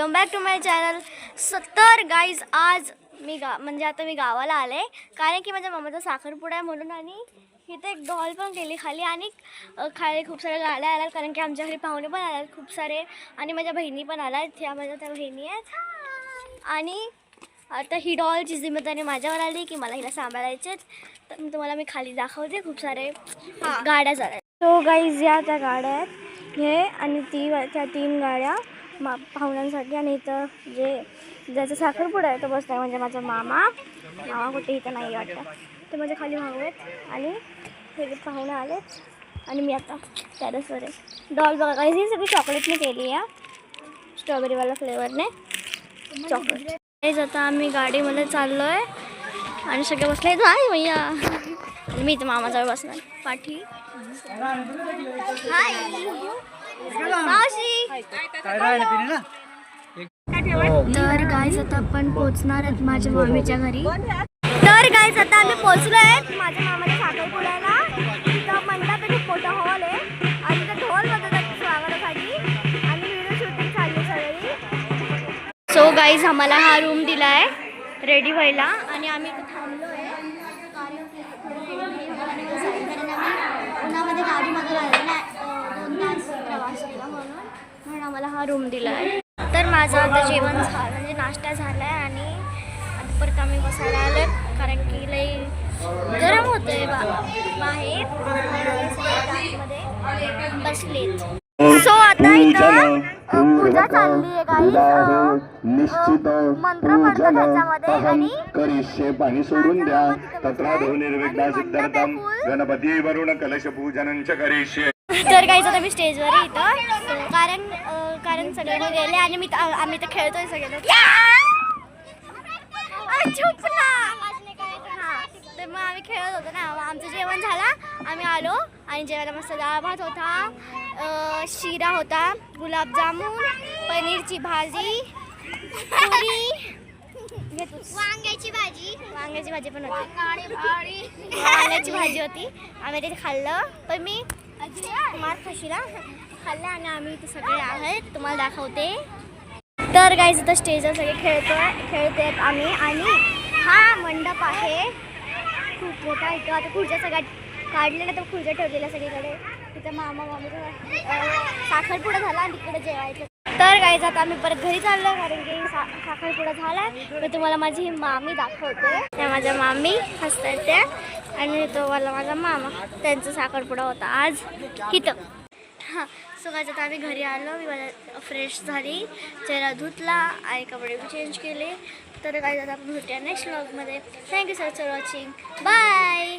Welcome back to my channel. तर guys आज मी आता मी गावाला आले कारण की माझ्या मामाचा साखरपुडा आहे म्हणून. आणि इथे एक डॉल पण केली खाली आणि खाली खूप साऱ्या गाड्या आल्यात कारण की आमच्या घरी पाहुणे पण आल्यात खूप सारे. आणि माझ्या बहिणी पण आल्यात, ह्या माझ्या त्या बहिणी आहेत. आणि आता ही डॉलची जिम्मेदारी माझ्यावर आली की मला हिला सांभाळायचेच. तर तुम्हाला मी खाली दाखवते, खूप सारे गाड्या झाल्या. तो गाईज या त्या गाड्या आहेत हे, आणि त्या 3 गाड्या पाहुण्यांसाठी. आणि इथं ज्याचा साखरपुडा आहे तो बसला म्हणजे माझा मामा कुठे इथं नाही वाटतं. ते माझ्या खाली भाऊ आहेत आणि हे पाहुणे आलेत. आणि मी आता टेरेसवर आहे. डॉल बघा काही ही सगळी चॉकलेटने केली आहे, स्ट्रॉबेरीवाला फ्लेवरने चॉकलेट. हेच आता आम्ही गाडीमध्ये चाललो आहे आणि सगळे बसले नाही भैया. आणि मी इथं मामाजवळ बसणार पाठी. तर गाईज आता आपण पोचणार आहेत माझ्या मामीच्या घरी. तर गाईज आता आम्ही पोचलो आहेत माझ्या मामाच्या साखरपुड्याला. तिथं म्हणतात की मोठा हॉल आहे आणि तिथं ढोल वाजवतात स्वागतासाठी आणि व्हिडिओ शूटिंग चालली सगळी. सो गाईज आम्हाला हा रूम दिला आहे रेडी व्हायला आणि आम्ही इथं थांबलो आहे उन्हामध्ये गाडीमध्ये राहिलो ना 2 तास प्रवास केला म्हणून आम्हाला हा रूम दिला आहे. तर माझं आता जेवण झालं म्हणजे नाश्ता झाला आहे आणि आता परत आम्ही बसायला आलो आहे कारण की लई गरम होतं आहे बाहेर बसलेत. सो आता इथं पूजा चालली आहे काही मंत्र पडतात त्याच्यामध्ये. आणि पाणी सोडून द्या तत्राधो निर्विघ्न सिद्ध्यर्थं गणपती वरुण कलश पूजनं च करिष्ये. तर काही आता मी स्टेजवर आहे इथं कारण सगळे गेले आणि आम्ही तर खेळतोय सगळे. तर मग आम्ही खेळत होतो ना. आमचं जेवण झालं, आम्ही आलो आणि जेवायला मस्त डाळ भात होता, शिरा होता, गुलाबजामुन, पनीरची भाजी, पुरी, वांग्याची भाजी पण होती, वांग्याची भाजी होती. आम्ही तिथे खाल्लं पण मी मार खाशीला खाल्लं आणि आम्ही इथे सगळे आहेत तुम्हाला दाखवते. तर गाईज आता स्टेजवर सगळे खेळतोय आम्ही. आणि हा मंडप आहे खूप मोठा. इथं आता खुर्च्या सगळ्या काढलेल्या तर खुर्च्या ठेवलेल्या सगळीकडे. तिथं मामाचा साखरपुडा झाला आणि तिकडे जेवायचं. तर गाईज आता आम्ही परत घरी चाललो कारण की साखरपुडा झाला. तर तुम्हाला माझी ही मामी दाखवते. त्या माझ्या मामी हसतात त्या आणि तो वाला माझा मामा, त्यांचा साखरपुडा होता आज इथं. हां सो गाईज आता आम्ही घरी आलो. मी मला फ्रेश झाली, चेहरा धुतला आणि कपडे चेंज केले. तर गाईज आता आपण भेटूया नेक्स्ट व्लॉगमध्ये. Thank you sir for watching. Bye.